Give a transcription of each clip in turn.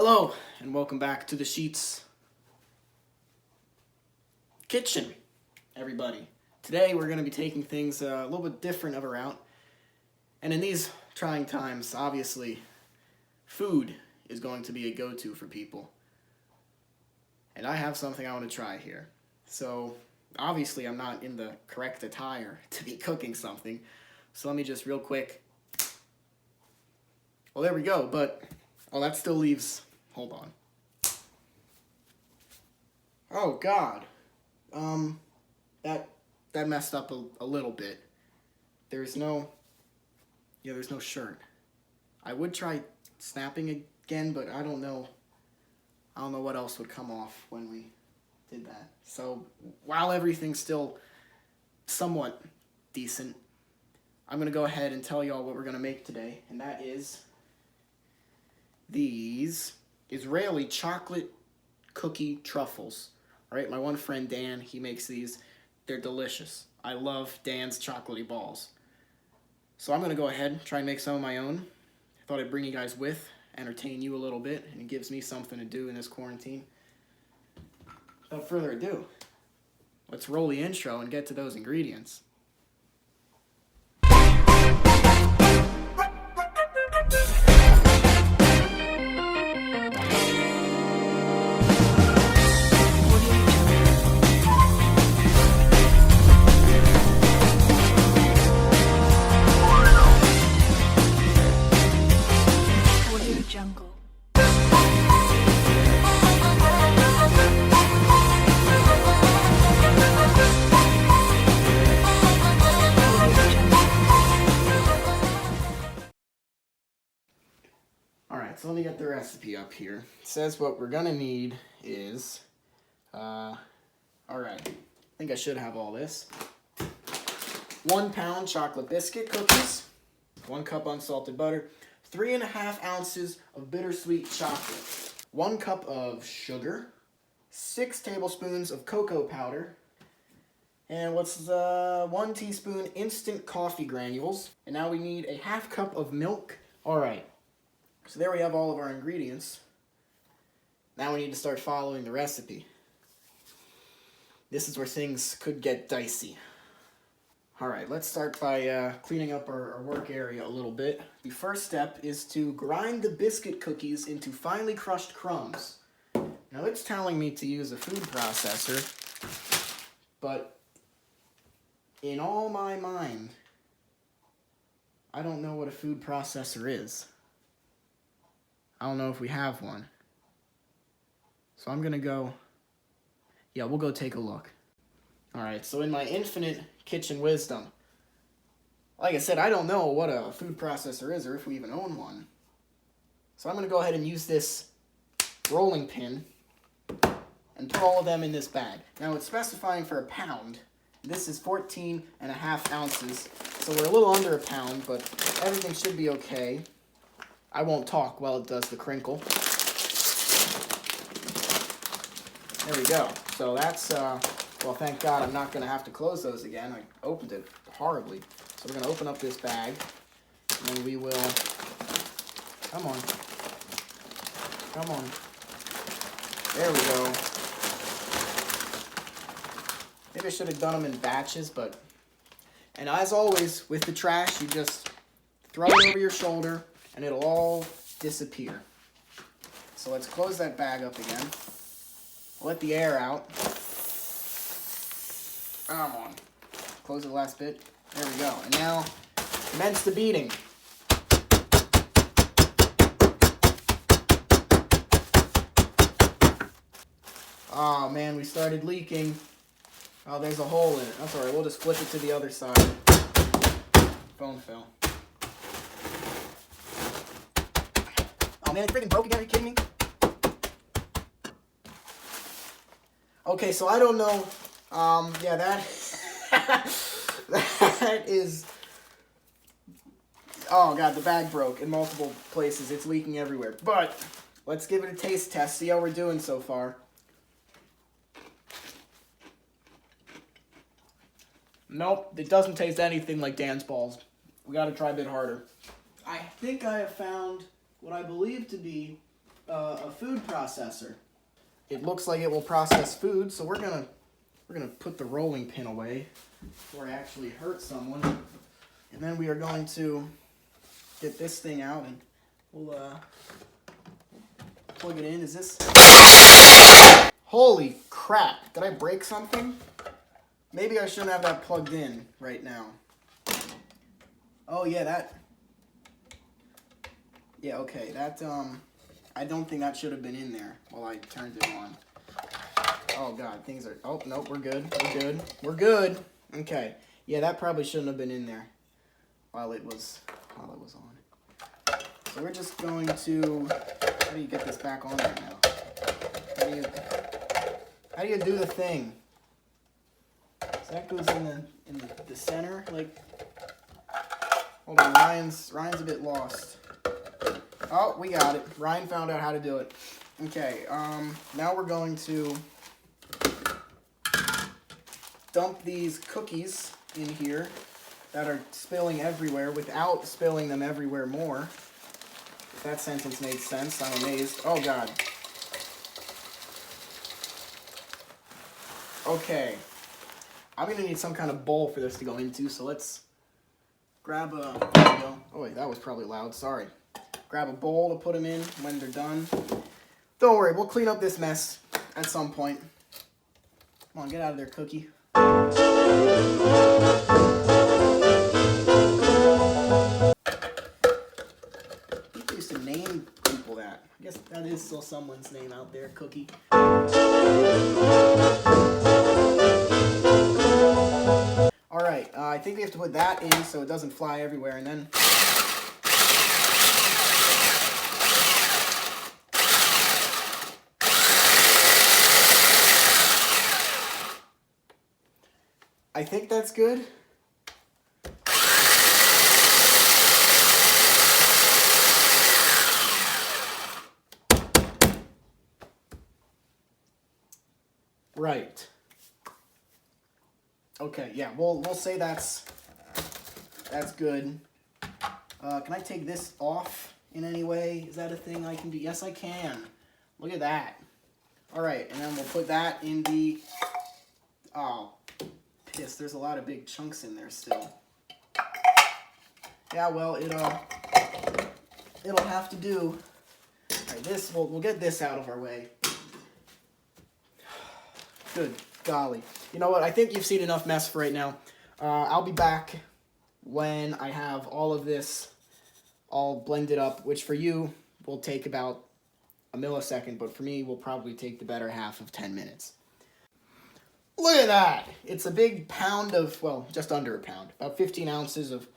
Hello, and welcome back to the Sheetz kitchen, everybody. Today we're going to be taking things a little bit different of a route. And in these trying times, obviously, food is going to be a go-to for people. And I have something I want to try here. So, obviously I'm not in the correct attire to be cooking something. So let me just real quick. Well, there we go, but that still leaves, hold on. Oh God, that messed up a little bit. There's no shirt. I would try snapping again, but I don't know what else would come off when we did that. So while everything's still somewhat decent, I'm gonna go ahead and tell y'all what we're gonna make today, and that is these Israeli chocolate cookie truffles. All right, my one friend Dan, he makes these. They're delicious. I love Dan's chocolatey balls. So I'm going to go ahead and try and make some of my own. I thought I'd bring you guys with, entertain you a little bit, and it gives me something to do in this quarantine. Without further ado, let's roll the intro and get to those ingredients. So let me get the recipe up here. It says what we're gonna need is, alright, I think I should have all this. 1 pound chocolate biscuit cookies, 1 cup unsalted butter, 3.5 ounces of bittersweet chocolate, 1 cup of sugar, 6 tablespoons of cocoa powder, and 1 teaspoon instant coffee granules. And now we need a 1/2 cup of milk. Alright. So there we have all of our ingredients. Now we need to start following the recipe. This is where things could get dicey. Alright, let's start by cleaning up our work area a little bit. The first step is to grind the biscuit cookies into finely crushed crumbs. Now it's telling me to use a food processor, but in all my mind, I don't know what a food processor is. I don't know if we have one. So I'm gonna go, we'll go take a look. Alright, so in my infinite kitchen wisdom, like I said, I don't know what a food processor is or if we even own one. So I'm gonna go ahead and use this rolling pin and put all of them in this bag. Now it's specifying for 1 pound. This is 14.5 ounces. So we're a little under 1 pound, but everything should be okay. I won't talk while it does the crinkle. There we go. So that's, well, thank God I'm not going to have to close those again. I opened it horribly. So we're going to open up this bag, and we will, come on. There we go. Maybe I should have done them in batches, and as always, with the trash, you just throw it over your shoulder, and it'll all disappear. So let's close that bag up again. Let the air out. Come on. Close the last bit. There we go. And now, commence the beating. Oh man, we started leaking. Oh, there's a hole in it. That's alright, we'll just flip it to the other side. Phone fell. Oh man, it freaking broke again, are you kidding me? Okay, so I don't know, that, that is, oh God, the bag broke in multiple places, it's leaking everywhere, but let's give it a taste test, see how we're doing so far. Nope, it doesn't taste anything like Dan's balls. We gotta try a bit harder. I think I have found what I believe to be a food processor. It looks like it will process food, so we're gonna put the rolling pin away before I actually hurt someone. And then we are going to get this thing out and we'll plug it in. Is this? Holy crap! Did I break something? Maybe I shouldn't have that plugged in right now. Oh yeah, that. Yeah, okay, that I don't think that should have been in there while I turned it on. Oh god, things are. Oh nope, we're good. We're good. We're good. Okay, yeah, that probably shouldn't have been in there while it was on. So we're just going to. How do you get this back on there now? How do you do the thing? So that goes in the center, like. Hold on, Ryan's a bit lost. Oh, we got it. Ryan found out how to do it. Okay, now we're going to dump these cookies in here that are spilling everywhere without spilling them everywhere more. If that sentence made sense, I'm amazed. Oh, God. Okay. I'm going to need some kind of bowl for this to go into, so let's grab a... There we go. Oh, wait, that was probably loud. Sorry. Grab a bowl to put them in when they're done. Don't worry, we'll clean up this mess at some point. Come on, get out of there, cookie. People used to name people that. I guess that is still someone's name out there, Cookie. Alright, I think we have to put that in so it doesn't fly everywhere, and then... I think that's good. Right. Okay, yeah, we'll say that's good. Can I take this off in any way? Is that a thing I can do? Yes, I can. Look at that. All right, and then we'll put that in the... Oh, piss, there's a lot of big chunks in there still. Yeah, well, it'll have to do. All right, this, we'll get this out of our way. Good golly. You know what? I think you've seen enough mess for right now. I'll be back when I have all of this all blended up, which for you will take about a millisecond, but for me will probably take the better half of 10 minutes. Look at that! It's a big pound of, well, just under a pound, about 15 ounces of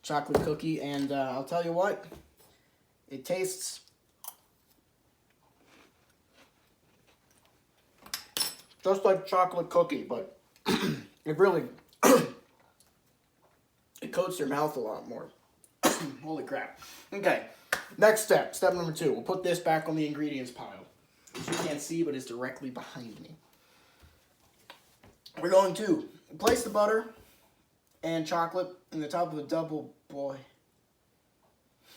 chocolate cookie, and I'll tell you what, it tastes just like chocolate cookie, but it really, it coats your mouth a lot more. Holy crap. Okay, next step, step number 2. We'll put this back on the ingredients pile, which you can't see, but is directly behind me. We're going to place the butter and chocolate in the top of a double boil.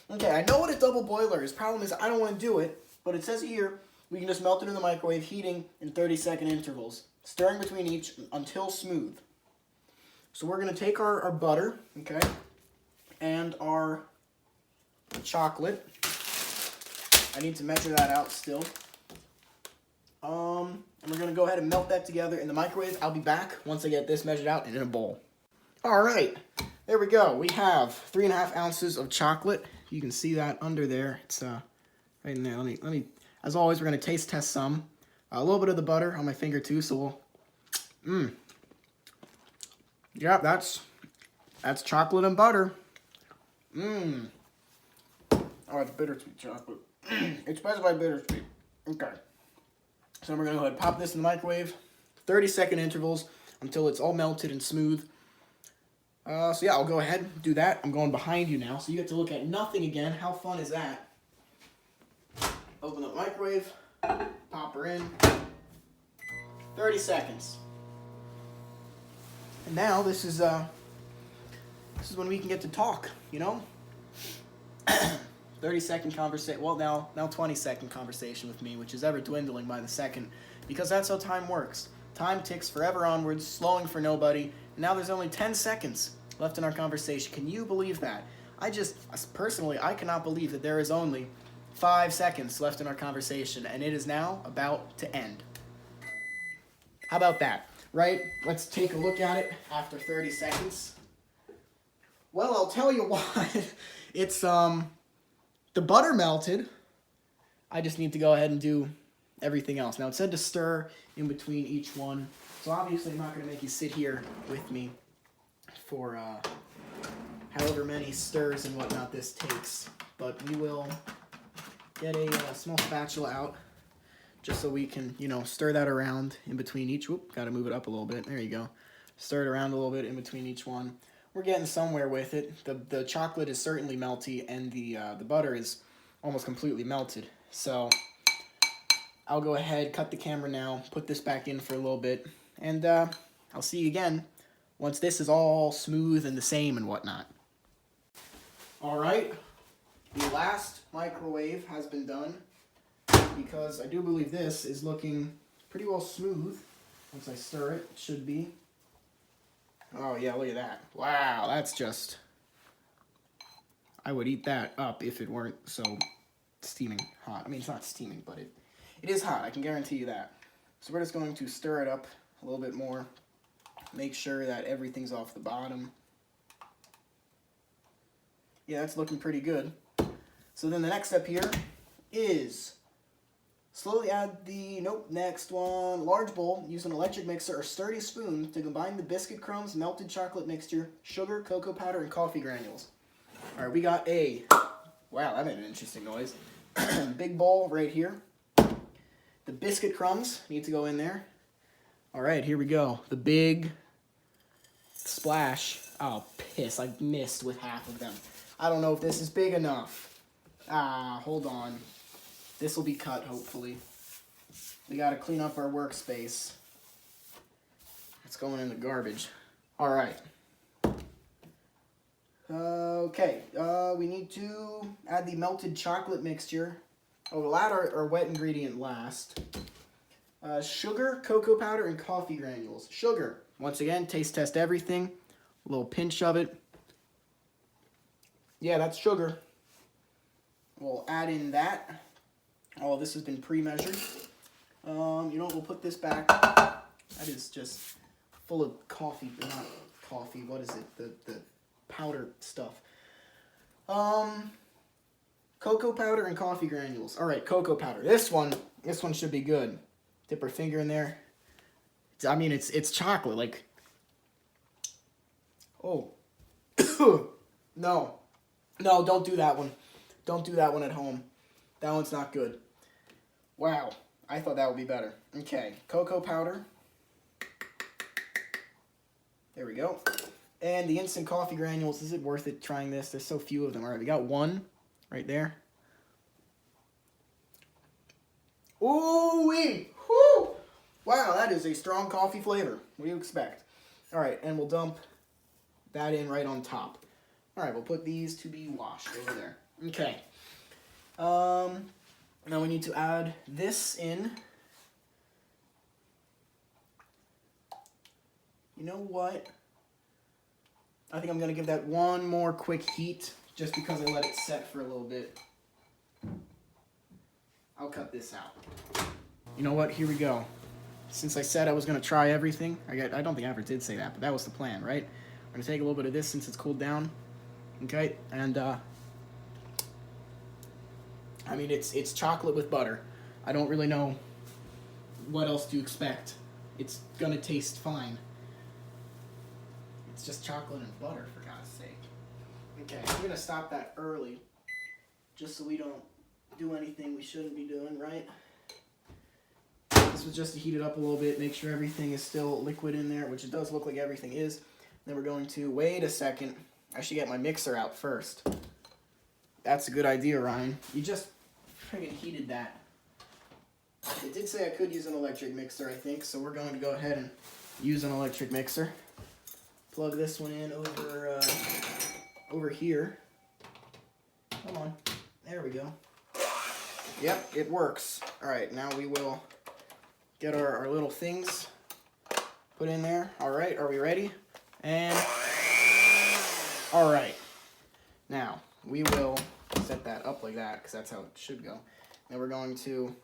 Okay, I know what a double boiler is. Problem is, I don't want to do it, but it says here, we can just melt it in the microwave, heating in 30-second intervals, stirring between each until smooth. So we're going to take our butter, okay, and our chocolate. I need to measure that out still. And we're going to go ahead and melt that together in the microwave. I'll be back once I get this measured out and in a bowl. All right, there we go. We have 3.5 ounces of chocolate. You can see that under there. It's right in there. Let me. As always, we're going to taste test some. A little bit of the butter on my finger too, so we'll... Yeah, that's chocolate and butter. Oh, it's bittersweet chocolate. It's specified bittersweet. Okay. So we're going to go ahead and pop this in the microwave. 30-second intervals until it's all melted and smooth. So yeah, I'll go ahead and do that. I'm going behind you now, so you get to look at nothing again. How fun is that? Open up the microwave. Pop her in. 30 seconds. And now this is when we can get to talk, you know? 30-second conversation, well now 20-second conversation with me, which is ever dwindling by the second, because that's how time works. Time ticks forever onwards, slowing for nobody, and now there's only 10 seconds left in our conversation. Can you believe that? Personally, I cannot believe that there is only 5 seconds left in our conversation, and it is now about to end. How about that, right? Let's take a look at it after 30 seconds. Well, I'll tell you what. It's, the butter melted. I just need to go ahead and do everything else. Now, it said to stir in between each one, so obviously I'm not going to make you sit here with me for however many stirs and whatnot this takes, but we will get a small spatula out just so we can, stir that around in between each. Whoop, got to move it up a little bit. There you go. Stir it around a little bit in between each one. We're getting somewhere with it. The chocolate is certainly melty, and the butter is almost completely melted. So I'll go ahead, cut the camera now, put this back in for a little bit, and I'll see you again once this is all smooth and the same and whatnot. All right, the last microwave has been done, because I do believe this is looking pretty well smooth. Once I stir it, it should be. Oh yeah, look at that. Wow, that's just... I would eat that up if it weren't so steaming hot. I mean, it's not steaming, but it is hot, I can guarantee you that. So we're just going to stir it up a little bit more. Make sure that everything's off the bottom. Yeah, that's looking pretty good. So then the next step here is slowly add the, next one, large bowl. Use an electric mixer or sturdy spoon to combine the biscuit crumbs, melted chocolate mixture, sugar, cocoa powder, and coffee granules. All right, we got wow, that made an interesting noise. Big bowl right here. The biscuit crumbs need to go in there. All right, here we go. The big splash. Oh, piss, I missed with half of them. I don't know if this is big enough. Hold on. This will be cut, hopefully. We gotta clean up our workspace. It's going in the garbage. All right. Okay, we need to add the melted chocolate mixture. Oh, we'll add our wet ingredient last. Sugar, cocoa powder, and coffee granules. Sugar. Once again, taste test everything. A little pinch of it. Yeah, that's sugar. We'll add in that. All this has been pre-measured. We'll put this back. That is just full of coffee. Not coffee, what is it? The powder stuff. Cocoa powder and coffee granules. All right, cocoa powder. This one should be good. Dip our finger in there. It's chocolate. Like, oh, no, don't do that one. Don't do that one at home. That one's not good. Wow, I thought that would be better. Okay, cocoa powder. There we go. And the instant coffee granules. Is it worth it trying this? There's so few of them. All right, we got one right there. Ooh-wee! Whoo! Wow, that is a strong coffee flavor. What do you expect? All right, and we'll dump that in right on top. All right, we'll put these to be washed over there. Okay. Now we need to add this in. You know what? I think I'm going to give that one more quick heat just because I let it set for a little bit. I'll cut this out. You know what? Here we go. Since I said I was going to try everything, I don't think I ever did say that, but that was the plan, right? I'm going to take a little bit of this since it's cooled down. Okay? And, it's chocolate with butter. I don't really know what else to expect. It's going to taste fine. It's just chocolate and butter, for God's sake. Okay, I'm going to stop that early, just so we don't do anything we shouldn't be doing, right? This was just to heat it up a little bit, make sure everything is still liquid in there, which it does look like everything is. Then we're going to, wait a second, I should get my mixer out first. That's a good idea, Ryan. You just friggin' heated that. It did say I could use an electric mixer, I think, so we're going to go ahead and use an electric mixer. Plug this one in over here. Come on. There we go. Yep, it works. All right, now we will get our little things put in there. All right, are we ready? And all right. Now, we will set that up like that because that's how it should go. Then we're going to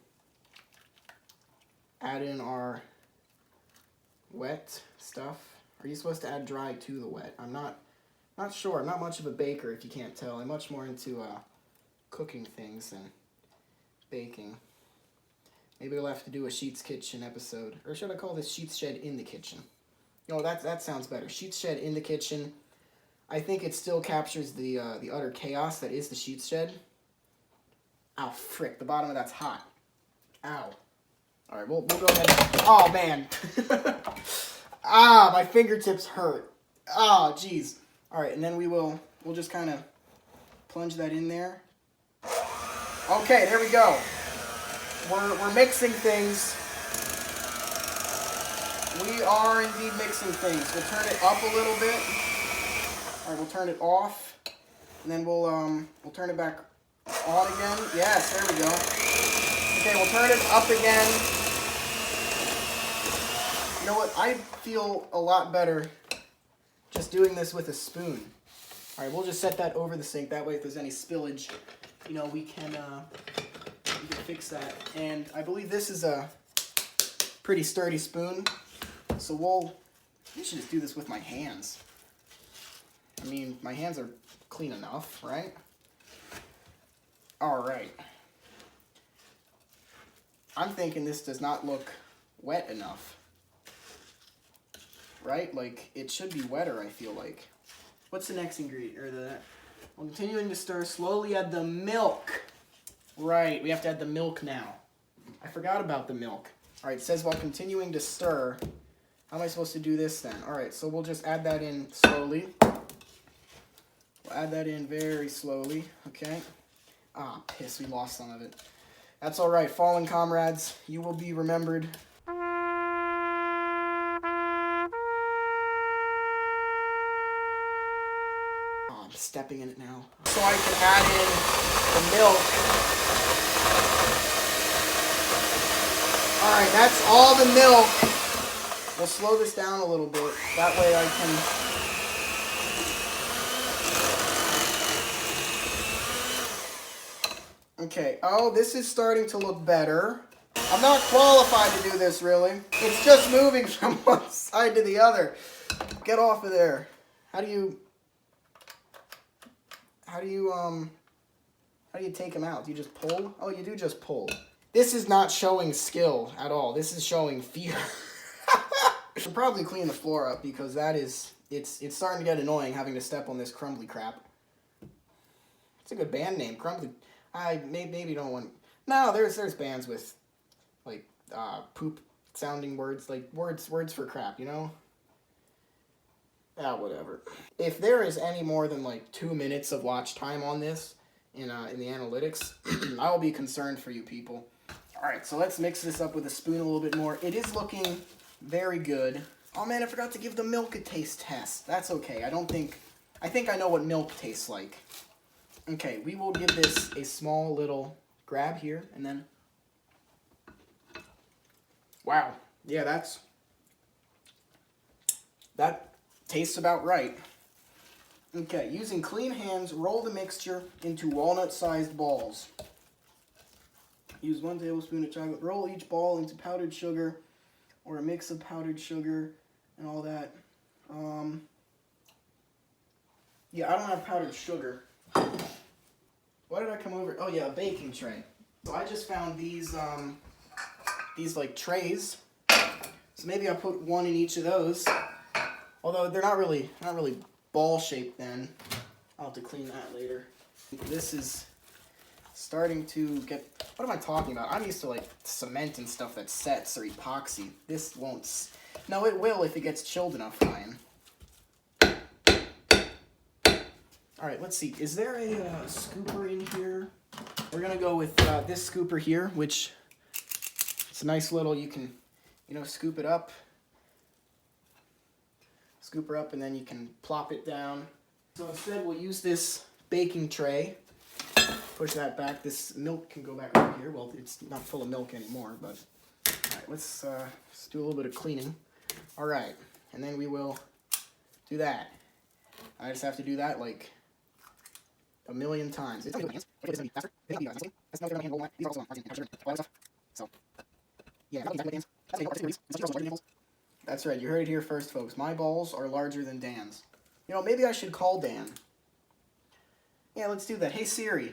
add in our wet stuff. Are you supposed to add dry to the wet? I'm not sure. I'm not much of a baker, if you can't tell. I'm much more into cooking things than baking. Maybe we'll have to do a Sheetz Kitchen episode. Or should I call this Sheetz Shed in the Kitchen? No, that sounds better. Sheetz Shed in the Kitchen. I think it still captures the utter chaos that is the Sheetz Shed. Ow, frick. The bottom of that's hot. Ow. All right, we'll go ahead. Oh, man. Ah, my fingertips hurt. Ah, jeez. All right, and then we'll just kind of plunge that in there. Okay, there we go. We're mixing things. We are indeed mixing things. We'll turn it up a little bit. All right, we'll turn it off, and then we'll turn it back on again. Yes, there we go. Okay, we'll turn it up again. You know what? I feel a lot better just doing this with a spoon. All right, we'll just set that over the sink. That way, if there's any spillage, you know, we can fix that. And I believe this is a pretty sturdy spoon, so we should just do this with my hands. I mean, my hands are clean enough, right? All right. I'm thinking this does not look wet enough. Right? Like, it should be wetter, I feel like. What's the next ingredient? We're continuing to stir, slowly add the milk. Right, we have to add the milk now. I forgot about the milk. All right, it says while continuing to stir. How am I supposed to do this then? All right, so we'll just add that in slowly. We'll add that in very slowly, okay? Ah, piss, we lost some of it. That's all right, fallen comrades. You will be remembered. I'm stepping in it now. So I can add in the milk. All right, that's all the milk. We'll slow this down a little bit. That way I can... Okay, oh, this is starting to look better. I'm not qualified to do this, really. It's just moving from one side to the other. Get off of there. How do you take them out? Do you just pull? Oh, you do just pull. This is not showing skill at all. This is showing fear. I should probably clean the floor up because it's starting to get annoying having to step on this crumbly crap. It's a good band name, Crumbly. I maybe don't want... No, there's bands with, like, poop sounding words, like words for crap, you know? Ah, whatever. If there is any more than like 2 minutes of watch time on this in the analytics, I will be concerned for you people. All right, so let's mix this up with a spoon a little bit more. It is looking very good. Oh man, I forgot to give the milk a taste test. That's okay. I think I know what milk tastes like. Okay, we will give this a small little grab here, and then... Wow. Yeah, that tastes about right. Okay, using clean hands, roll the mixture into walnut-sized balls. Use 1 tablespoon of chocolate. Roll each ball into powdered sugar or a mix of powdered sugar and all that. Yeah, I don't have powdered sugar. Why did I come over? Oh yeah, a baking tray. So I just found these like trays. So maybe I'll put one in each of those. Although they're not really ball shaped then. I'll have to clean that later. This is starting to get... What am I talking about? I'm used to like cement and stuff that sets or epoxy. This won't... No, it will if it gets chilled enough, Ryan. Alright, let's see. Is there a scooper in here? We're going to go with this scooper here, which it's a nice little... You can, you know, scoop it up. Scoop her up, and then you can plop it down. So instead, we'll use this baking tray. push that back. This milk can go back over here. Well, it's not full of milk anymore, but all right, let's do a little bit of cleaning. All right, and then we will do that. I just have to do that like a million times. It's faster. These are also so yeah, that's right. You heard it here first, folks. My balls are larger than Dan's. You know, maybe I should call Dan. Yeah, let's do that. Hey Siri.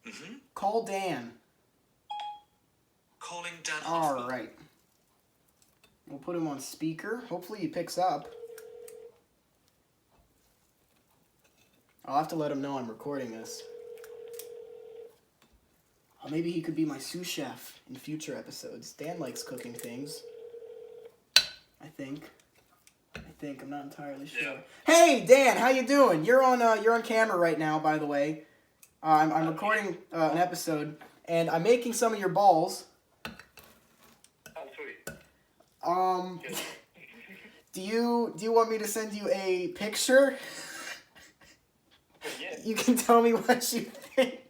Mm-hmm. Call Dan. Calling Dan. All right. We'll put him on speaker. Hopefully he picks up. I'll have to let him know I'm recording this. Maybe he could be my sous chef in future episodes. Dan likes cooking things. I think. I'm not entirely sure. Yeah. Hey, Dan, how you doing? You're on camera right now, by the way. I'm recording an episode, and I'm making some of your balls. Oh, sweet. Yes. Do you want me to send you a picture? Yeah. You can tell me what you think.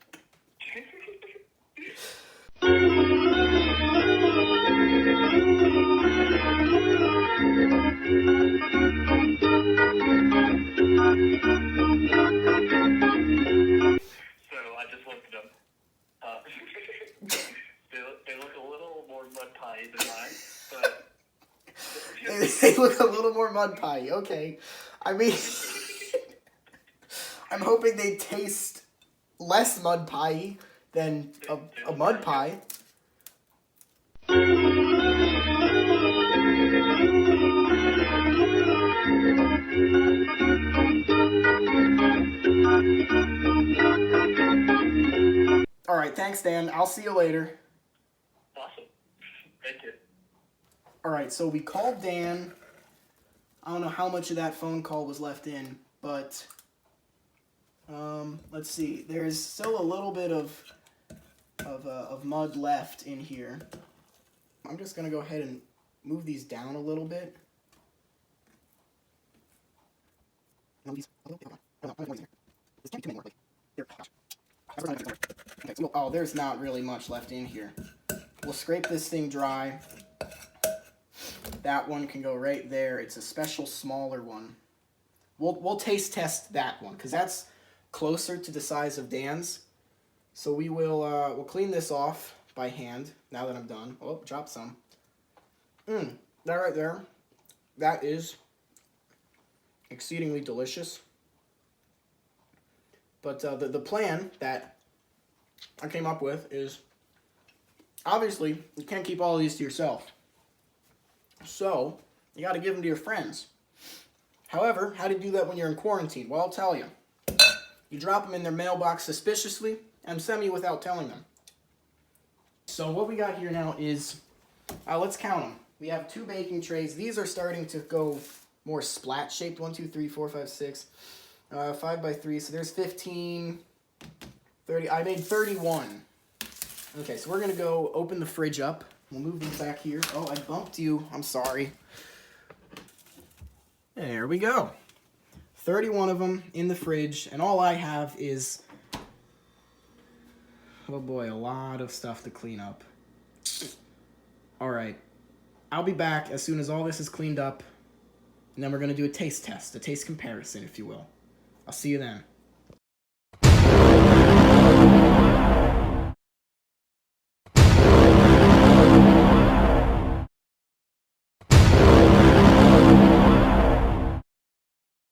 They look a little more mud pie than mine, but they look a little more mud pie. Okay, I mean, I'm hoping they taste less mud pie than a mud pie. All right, thanks, Dan. I'll see you later. Awesome. Thank you. All right, so we called Dan. I don't know how much of that phone call was left in, but let's see. There's still a little bit of mud left in here. I'm just gonna go ahead and move these down a little bit. Okay, so, oh, there's not really much left in here. We'll scrape this thing dry. That one can go right there. It's a special smaller one. We'll taste test that one because that's closer to the size of Dan's. So we will we'll clean this off by hand now that I'm done. Oh, dropped some. That right there, that is exceedingly delicious. But the plan that I came up with is, obviously, you can't keep all of these to yourself. So, you got to give them to your friends. However, how do you do that when you're in quarantine? Well, I'll tell you. You drop them in their mailbox suspiciously and send me without telling them. So what we got here now is, let's count them. We have 2 baking trays. These are starting to go more splat shaped. 1, 2, 3, 4, 5, 6. 5 by 3, so there's 15, 30. I made 31. Okay, so we're going to go open the fridge up. We'll move these back here. Oh, I bumped you. I'm sorry. There we go. 31 of them in the fridge, and all I have is, oh boy, a lot of stuff to clean up. All right. I'll be back as soon as all this is cleaned up, and then we're going to do a taste test, a taste comparison, if you will. I'll see you then.